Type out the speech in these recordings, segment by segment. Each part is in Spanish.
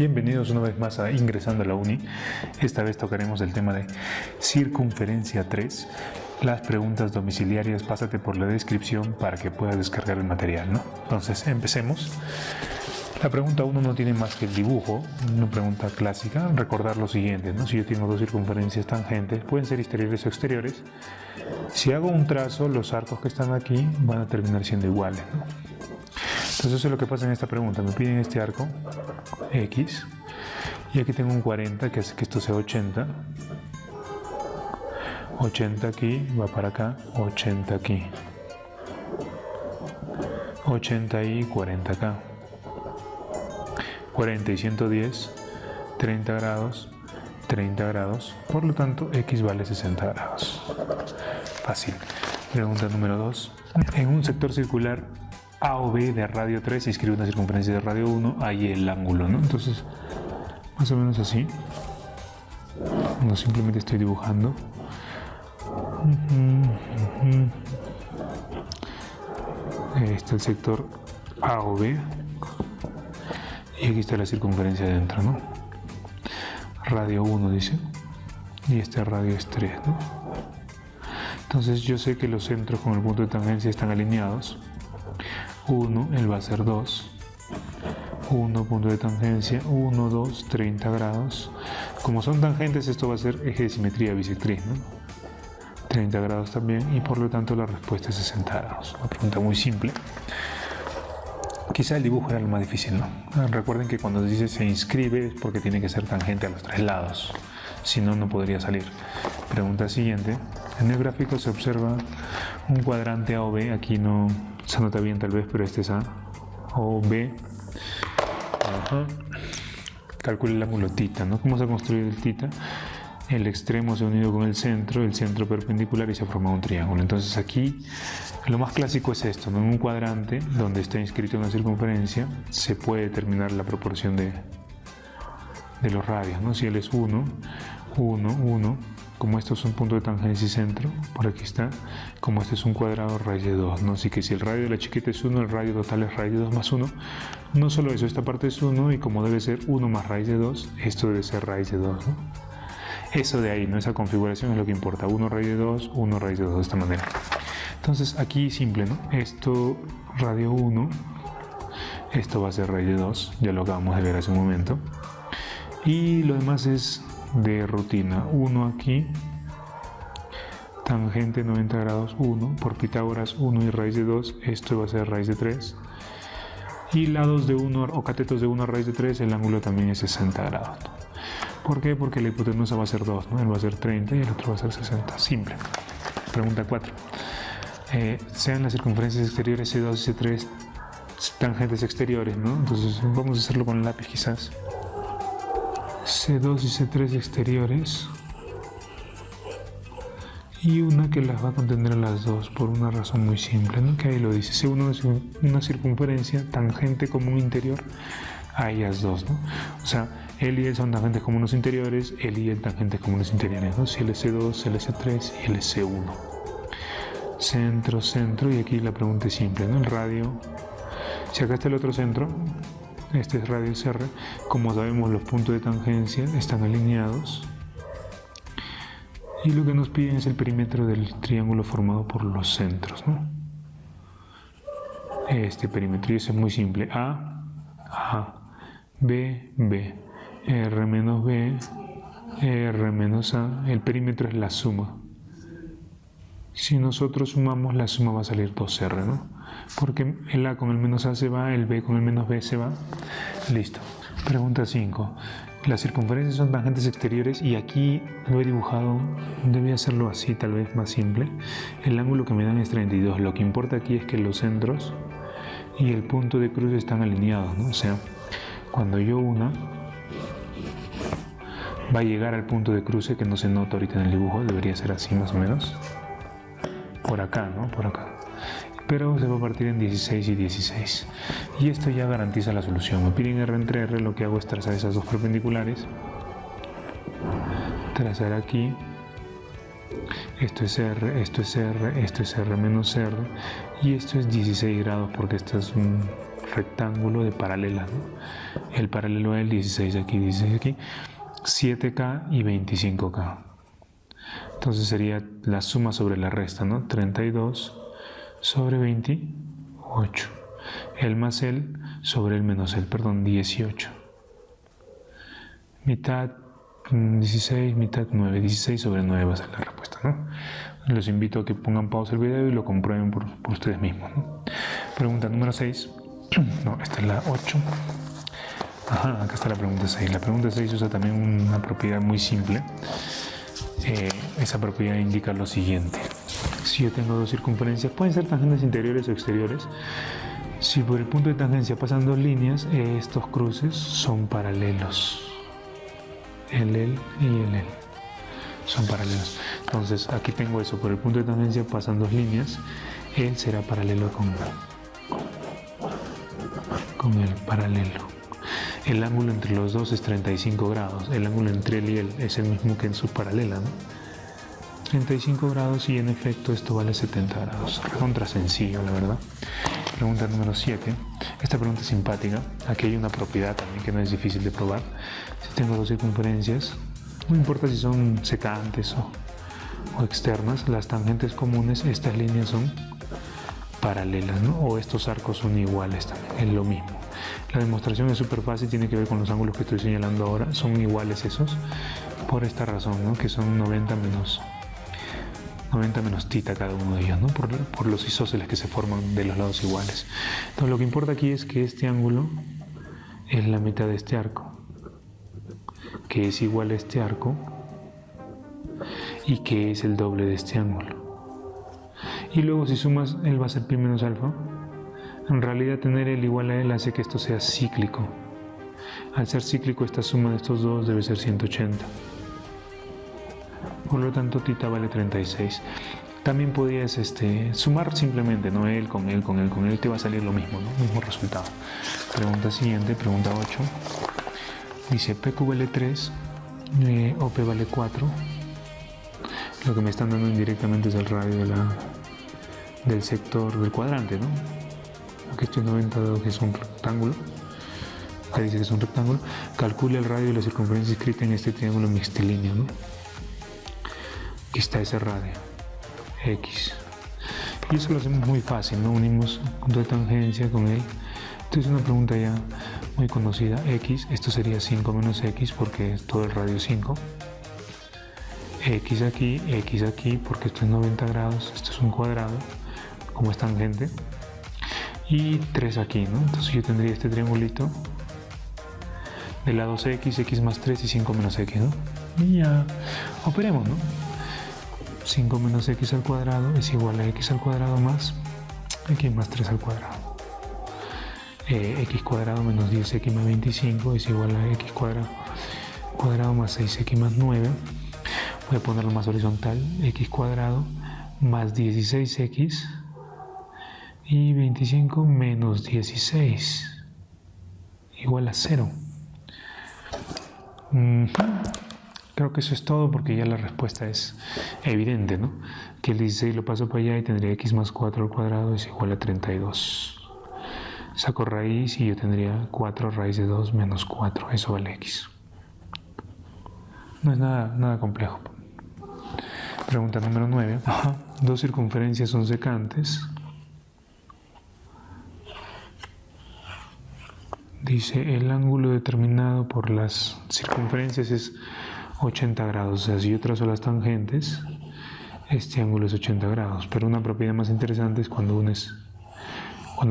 Bienvenidos una vez más a Ingresando a la Uni. Esta vez tocaremos el tema de circunferencia 3. Las preguntas domiciliarias, pásate por la descripción para que puedas descargar el material, ¿no? Entonces, empecemos. La pregunta 1 no tiene más que el dibujo, una pregunta clásica. Recordar lo siguiente, ¿no? Si yo tengo dos circunferencias tangentes, pueden ser exteriores o exteriores. Si hago un trazo, los arcos que están aquí van a terminar siendo iguales, ¿no? Entonces eso es lo que pasa en esta pregunta. Me piden este arco X y aquí tengo un 40 que hace que esto sea 80. 80 aquí, va para acá, 80 aquí. 80 y 40 acá. 40 y 110, 30 grados, 30 grados. Por lo tanto, X vale 60 grados. Fácil. Pregunta número 2. En un sector circular A o B de radio 3 se inscribe una circunferencia de radio 1, hay el ángulo, ¿no? Entonces, más o menos así. No, simplemente estoy dibujando. Ahí está el sector A o B. Y aquí está la circunferencia dentro, ¿no? Radio 1 dice. Y este radio es 3, ¿no? Entonces yo sé que los centros con el punto de tangencia están alineados. 1, él va a ser 2. 1, punto de tangencia, 1, 2, 30 grados. Como son tangentes, esto va a ser eje de simetría bisectriz, ¿no? 30 grados también, y por lo tanto la respuesta es 60 grados. Una pregunta muy simple. Quizá el dibujo era lo más difícil, ¿no? Recuerden que cuando dice se inscribe es porque tiene que ser tangente a los tres lados. Si no, no podría salir. Pregunta siguiente. En el gráfico se observa un cuadrante A o B. Aquí no se nota bien tal vez, pero este es A o B. Ajá. Calcule el ángulo θ, ¿no? ¿Cómo se ha construido el θ? El extremo se ha unido con el centro perpendicular y se ha formado un triángulo. Entonces aquí lo más clásico es esto, ¿no? En un cuadrante donde está inscrito una circunferencia se puede determinar la proporción de los radios, ¿no? Si él es 1, 1, 1, como esto es un punto de tangencia y centro, por aquí está, como este es un cuadrado, raíz de 2, ¿no? Así que si el radio de la chiquita es 1, el radio total es raíz de 2 más 1. No solo eso, esta parte es 1 y como debe ser 1 más raíz de 2, esto debe ser raíz de 2, ¿no? Eso de ahí, ¿no? Esa configuración es lo que importa. 1 raíz de 2, 1 raíz de 2, de esta manera. Entonces aquí simple, ¿no? Esto radio 1, esto va a ser raíz de 2, ya lo acabamos de ver hace un momento. Y lo demás es de rutina. 1 aquí, tangente 90 grados 1, por Pitágoras 1 y raíz de 2, esto va a ser raíz de 3. Y lados de 1 o catetos de 1 a raíz de 3, el ángulo también es 60 grados, ¿no? ¿Por qué? Porque la hipotenusa va a ser 2, ¿no? Él va a ser 30 y el otro va a ser 60. Simple. Pregunta 4. Sean las circunferencias exteriores C2 y C3 tangentes exteriores, ¿no? Entonces vamos a hacerlo con el lápiz quizás. C2 y C3 exteriores. Y una que las va a contener a las dos por una razón muy simple, ¿no? Que ahí lo dice. C1 es una circunferencia tangente común interior a ellas dos, ¿no? O sea, él y él son tangentes comunes interiores, él y él tangentes comunes interiores, ¿no? Si él es C2, él es C3 y él es C1. Centro, centro, y aquí la pregunta es simple, ¿no? El radio, si acá está el otro centro, este es radio R, como sabemos los puntos de tangencia están alineados. Y lo que nos piden es el perímetro del triángulo formado por los centros, ¿no? Este perímetro, y eso es muy simple. A, B, B, R menos B, R menos A. El perímetro es la suma. Si nosotros sumamos, la suma va a salir 2R, ¿no? Porque el A con el menos A se va, el B con el menos B se va. Listo. Pregunta 5. Las circunferencias son tangentes exteriores y aquí lo he dibujado, debía hacerlo así, tal vez más simple. El ángulo que me dan es 32. Lo que importa aquí es que los centros y el punto de cruce están alineados, ¿no? O sea, cuando yo una, va a llegar al punto de cruce que no se nota ahorita en el dibujo, debería ser así más o menos. Por acá, ¿no? Por acá. Pero se va a partir en 16 y 16. Y esto ya garantiza la solución. Me piden R entre R, lo que hago es trazar esas dos perpendiculares. Trazar aquí. Esto es R, esto es R, esto es R menos R. Y esto es 16 grados porque este es un rectángulo de paralelas, ¿no? El paralelo es el 16 aquí, 16 aquí, 7K y 25K. Entonces sería la suma sobre la resta, ¿no? 32 sobre 28. El más el sobre el menos el, perdón, 18. Mitad 16, mitad 9. 16 sobre 9 va a ser la respuesta, ¿no? Los invito a que pongan pausa el video y lo comprueben por ustedes mismos, ¿no? Pregunta número 6. No, esta es la 8. Ajá, acá está la pregunta 6. La pregunta 6 usa también una propiedad muy simple. Esa propiedad indica lo siguiente. Si yo tengo dos circunferencias, pueden ser tangentes interiores o exteriores. Si por el punto de tangencia pasan dos líneas, estos cruces son paralelos. El y el son paralelos. Entonces aquí tengo eso, por el punto de tangencia pasan dos líneas, él será paralelo con el paralelo. El ángulo entre los dos es 35 grados, el ángulo entre él y él es el mismo que en su paralela, ¿no? 35 grados y en efecto esto vale 70 grados. Contra sencillo, la verdad. Pregunta número 7. Esta pregunta es simpática. Aquí hay una propiedad también que no es difícil de probar. Si tengo dos circunferencias, no importa si son secantes o externas, las tangentes comunes, estas líneas son paralelas, ¿no? O estos arcos son iguales también, es lo mismo. La demostración es súper fácil, tiene que ver con los ángulos que estoy señalando ahora, son iguales esos, por esta razón, ¿no? Que son 90 menos θ cada uno de ellos, ¿no? Por los isósceles que se forman de los lados iguales. Entonces lo que importa aquí es que este ángulo es la mitad de este arco, que es igual a este arco y que es el doble de este ángulo. Y luego si sumas él va a ser pi menos alfa. En realidad tener el igual a él hace que esto sea cíclico. Al ser cíclico esta suma de estos dos debe ser 180. Por lo tanto θ vale 36. También podías sumar simplemente, ¿no? Él con él, con él, con él, te va a salir lo mismo, ¿no? Mismo resultado. Pregunta siguiente, pregunta 8. Dice PQ vale 3, OP vale 4. Lo que me están dando indirectamente es el radio del sector del cuadrante, ¿no? Aquí estoy 90 dado que es un rectángulo. Acá dice que es un rectángulo. Calcule el radio y la circunferencia escrita en este triángulo mixtilíneo, ¿no? Aquí está ese radio, X. Y eso lo hacemos muy fácil, ¿no? Unimos punto de tangencia con él. Esto es una pregunta ya muy conocida. X, esto sería 5 menos X porque todo el radio es 5. X aquí, porque esto es 90 grados, esto es un cuadrado, como es tangente. Y 3 aquí, ¿no? Entonces yo tendría este triangulito de lados X más 3 y 5 menos X, ¿no? Y ya operemos, ¿no? 5 menos X al cuadrado es igual a X al cuadrado más X más 3 al cuadrado. X cuadrado menos 10X más 25 es igual a X cuadrado más 6X más 9. Voy a ponerlo más horizontal. X cuadrado más 16X y 25 menos 16 igual a 0. Creo que eso es todo porque ya la respuesta es evidente, ¿no? Que el 16 lo paso para allá y tendría X más 4 al cuadrado es igual a 32. Saco raíz y yo tendría 4 raíz de 2 menos 4. Eso vale X. No es nada complejo. Pregunta número 9. Dos circunferencias son secantes. Dice, el ángulo determinado por las circunferencias es 80 grados. O sea, si yo trazo las tangentes, este ángulo es 80 grados. Pero una propiedad más interesante es cuando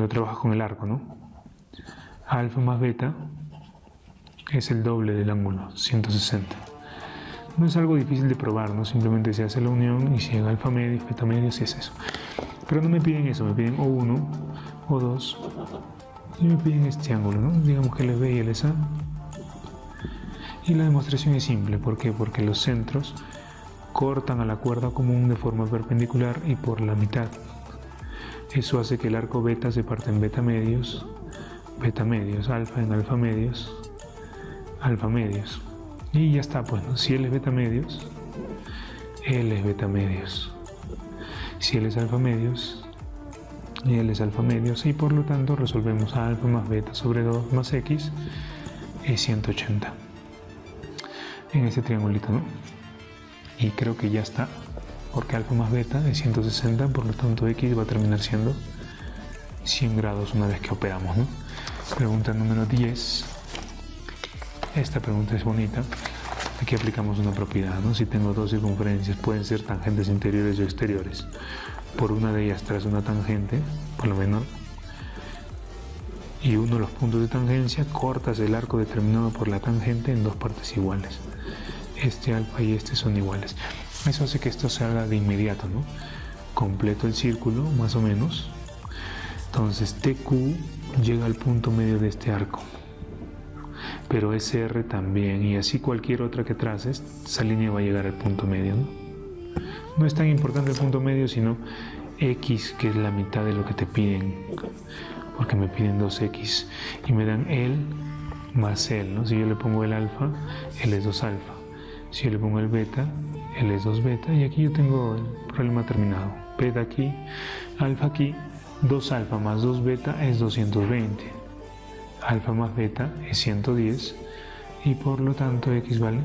trabajas con el arco, ¿no? Alfa más beta es el doble del ángulo, 160. No es algo difícil de probar, ¿no? Simplemente se hace la unión y si en alfa medio, beta medio, si es eso. Pero no me piden eso, me piden O1, O2 y me piden este ángulo, ¿no? Digamos que el B y el SA. Y la demostración es simple. ¿Por qué? Porque los centros cortan a la cuerda común de forma perpendicular y por la mitad. Eso hace que el arco beta se parta en beta medios, alfa en alfa medios. Y ya está, pues, ¿no? Si él es beta medios, él es beta medios. Si él es alfa medios, y L es alfa medios, y por lo tanto resolvemos a alfa más beta sobre 2 más X es 180 en este triangulito, ¿no? Y creo que ya está, porque alfa más beta es 160, por lo tanto X va a terminar siendo 100 grados una vez que operamos, ¿no? Pregunta número 10. Esta pregunta es bonita. Aquí aplicamos una propiedad, ¿no? Si tengo dos circunferencias, pueden ser tangentes interiores o exteriores. Por una de ellas trazo una tangente, por lo menor, y uno de los puntos de tangencia, cortas el arco determinado por la tangente en dos partes iguales. Este alfa y este son iguales. Eso hace que esto se haga de inmediato, ¿no? Completo el círculo, más o menos. Entonces TQ llega al punto medio de este arco, pero SR también, y así cualquier otra que traces, esa línea va a llegar al punto medio, ¿no? No es tan importante el punto medio, sino X, que es la mitad de lo que te piden, porque me piden 2X y me dan L más L, ¿no? Si yo le pongo el alfa, L es 2 alfa. Si yo le pongo el beta, L es 2 beta, y aquí yo tengo el problema terminado. Beta aquí, alfa aquí, 2 alfa más 2 beta es 220. Alfa más beta es 110, y por lo tanto X vale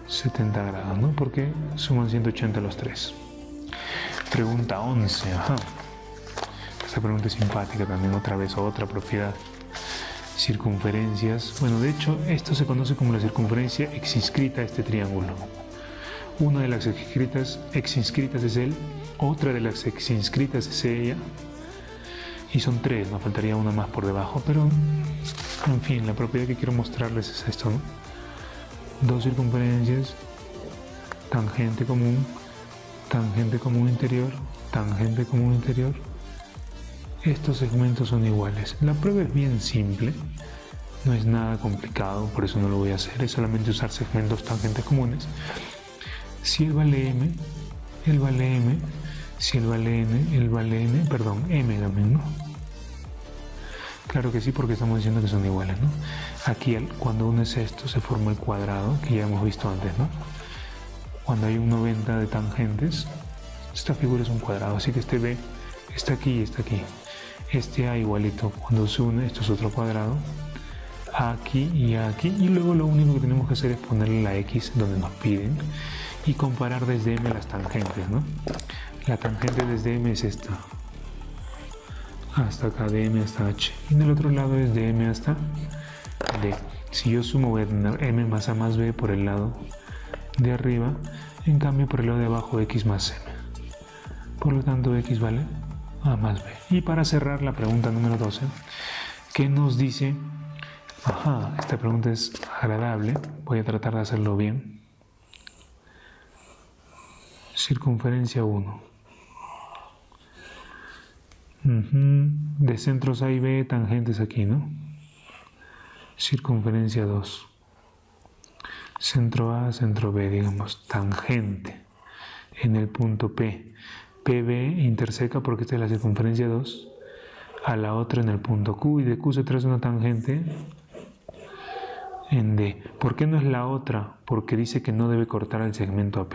70 grados, ¿no? Porque suman 180 los tres. Pregunta 11. Ajá. Esta pregunta es simpática también, otra vez, otra propiedad. Circunferencias. Bueno, de hecho, esto se conoce como la circunferencia exinscrita a este triángulo. Una de las exinscritas es él, otra de las exinscritas es ella, y son tres, nos faltaría una más por debajo, pero en fin, la propiedad que quiero mostrarles es esto, ¿no? Dos circunferencias, tangente común interior, tangente común interior. Estos segmentos son iguales. La prueba es bien simple, no es nada complicado, por eso no lo voy a hacer, es solamente usar segmentos tangentes comunes. Si él vale M, él vale M, si él vale N, él vale N, perdón, M también, ¿no? Claro que sí, porque estamos diciendo que son iguales, ¿no? Aquí, cuando unes esto, se forma el cuadrado, que ya hemos visto antes, ¿no? Cuando hay un 90 de tangentes, esta figura es un cuadrado, así que este B está aquí y está aquí. Este A igualito, cuando se une, esto es otro cuadrado, aquí y aquí, y luego lo único que tenemos que hacer es ponerle la X donde nos piden y comparar desde M las tangentes, ¿no? La tangente desde M es esta, hasta acá, de M hasta H, y del otro lado es de M hasta D. Si yo sumo, voy a tener M más A más B por el lado de arriba, en cambio por el lado de abajo X más M. Por lo tanto X vale A más B. Y para cerrar la pregunta número 12, ¿qué nos dice? Ajá, esta pregunta es agradable, voy a tratar de hacerlo bien. Circunferencia 1. De centros A y B, tangentes aquí, ¿no? Circunferencia 2. Centro A, centro B, digamos, tangente en el punto P. PB interseca, porque esta es la circunferencia 2, a la otra en el punto Q, y de Q se traza una tangente en D. ¿Por qué no es la otra? Porque dice que no debe cortar el segmento AP.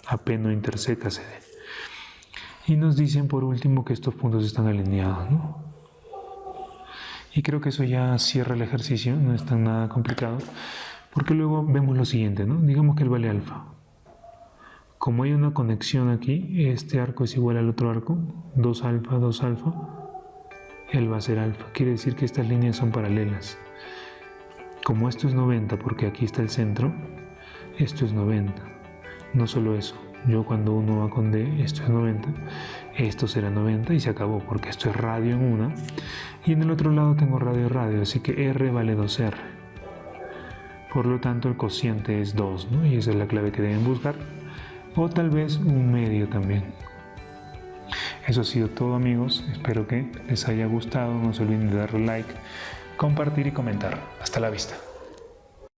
AP no interseca CD. Y nos dicen por último que estos puntos están alineados, ¿no? Y creo que eso ya cierra el ejercicio, no es tan nada complicado, porque luego vemos lo siguiente, ¿no? Digamos que él vale alfa. Como hay una conexión aquí, este arco es igual al otro arco, 2 alfa, 2 alfa, él va a ser alfa. Quiere decir que estas líneas son paralelas. Como esto es 90, porque aquí está el centro, esto es 90. No solo eso, yo cuando uno va con D, esto es 90, esto será 90 y se acabó, porque esto es radio en una, y en el otro lado tengo radio, así que R vale 2R. Por lo tanto, el cociente es 2, ¿no? Y esa es la clave que deben buscar. O tal vez un medio también. Eso ha sido todo, amigos. Espero que les haya gustado. No se olviden de darle like, compartir y comentar. Hasta la vista.